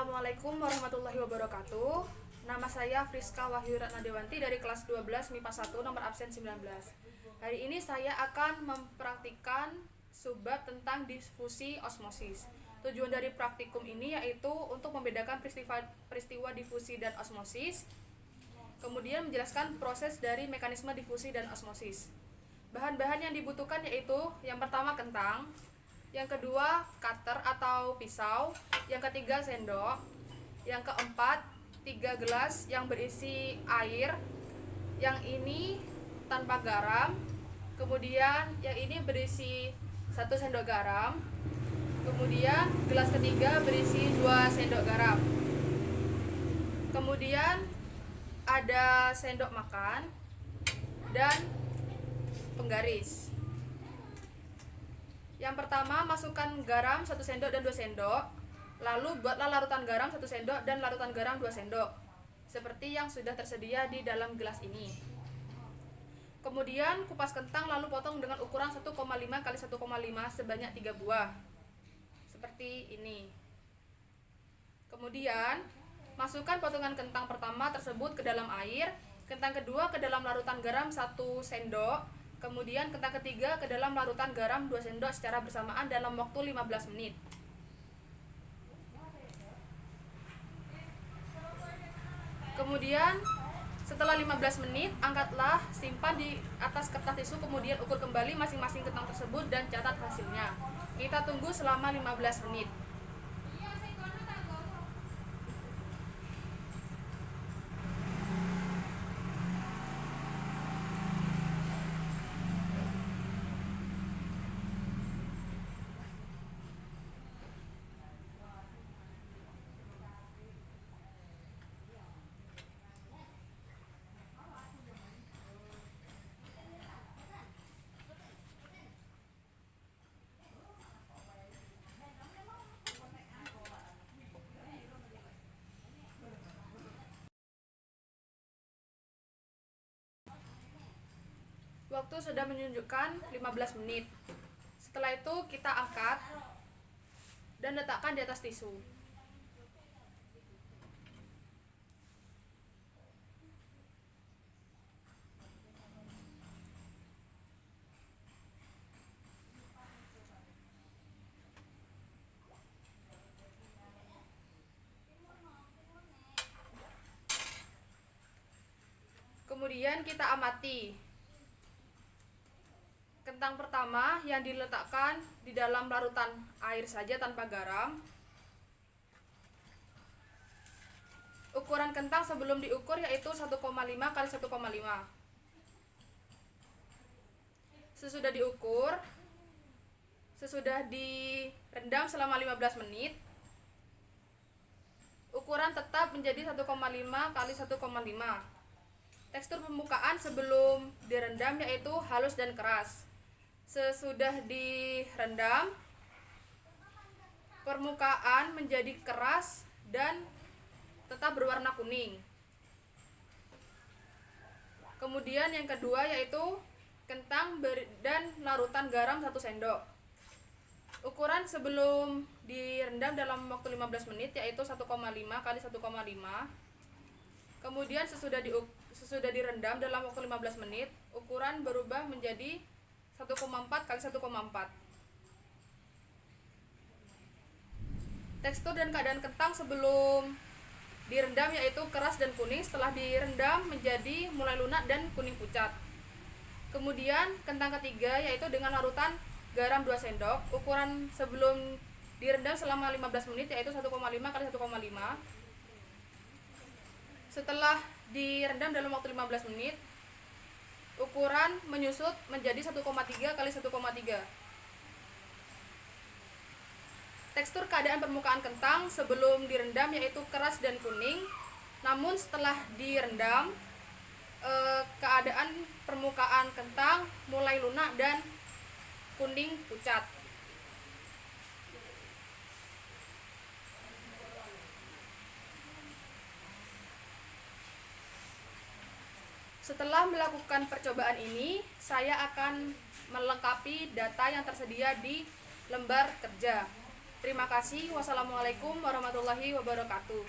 Assalamualaikum warahmatullahi wabarakatuh. Nama saya Friska Wahyu Ratnadewanti dari kelas 12 MIPA 1 nomor absen 19. Hari ini saya akan mempraktikkan subbab tentang difusi osmosis. Tujuan dari praktikum ini yaitu untuk membedakan peristiwa difusi dan osmosis, kemudian menjelaskan proses dari mekanisme difusi dan osmosis. Bahan-bahan yang dibutuhkan yaitu yang pertama kentang, yang kedua cutter atau pisau, yang ketiga sendok, yang keempat 3 gelas yang berisi air, yang ini tanpa garam, kemudian yang ini berisi 1 sendok garam, kemudian gelas ketiga berisi 2 sendok garam, kemudian ada sendok makan dan penggaris. Yang pertama, masukkan garam 1 sendok dan 2 sendok. Lalu buatlah larutan garam 1 sendok dan larutan garam 2 sendok, seperti yang sudah tersedia di dalam gelas ini. Kemudian kupas kentang lalu potong dengan ukuran 1,5 x 1,5 sebanyak 3 buah. Seperti ini. Kemudian masukkan potongan kentang pertama tersebut ke dalam air, kentang kedua ke dalam larutan garam 1 sendok, kemudian kentang ketiga ke dalam larutan garam 2 sendok secara bersamaan dalam waktu 15 menit. Kemudian setelah 15 menit, angkatlah, simpan di atas kertas tisu, kemudian ukur kembali masing-masing kentang tersebut dan catat hasilnya. Kita tunggu selama 15 menit. Waktu sudah menunjukkan 15 menit. Setelah itu kita angkat dan letakkan di atas tisu. Kemudian kita amati kentang pertama yang diletakkan di dalam larutan air saja tanpa garam. Ukuran kentang sebelum diukur yaitu 1,5 x 1,5. Sesudah diukur, sesudah direndam selama 15 menit, ukuran tetap menjadi 1,5 x 1,5. Tekstur permukaan sebelum direndam yaitu halus dan keras. Sesudah direndam, permukaan menjadi keras dan tetap berwarna kuning. Kemudian yang kedua yaitu kentang dan larutan garam 1 sendok. Ukuran sebelum direndam dalam waktu 15 menit yaitu 1,5 x 1,5. Kemudian sesudah direndam dalam waktu 15 menit, ukuran berubah menjadi 1,4 x 1,4. Tekstur dan keadaan kentang sebelum direndam yaitu keras dan kuning, setelah direndam menjadi mulai lunak dan kuning pucat. Kemudian kentang ketiga yaitu dengan larutan garam 2 sendok, ukuran sebelum direndam selama 15 menit yaitu 1,5 x 1,5. Setelah direndam dalam waktu 15 menit, ukuran menyusut menjadi 1,3 x 1,3. Tekstur keadaan permukaan kentang sebelum direndam yaitu keras dan kuning, namun setelah direndam keadaan permukaan kentang mulai lunak dan kuning pucat. Setelah melakukan percobaan ini, saya akan melengkapi data yang tersedia di lembar kerja. Terima kasih. Wassalamualaikum warahmatullahi wabarakatuh.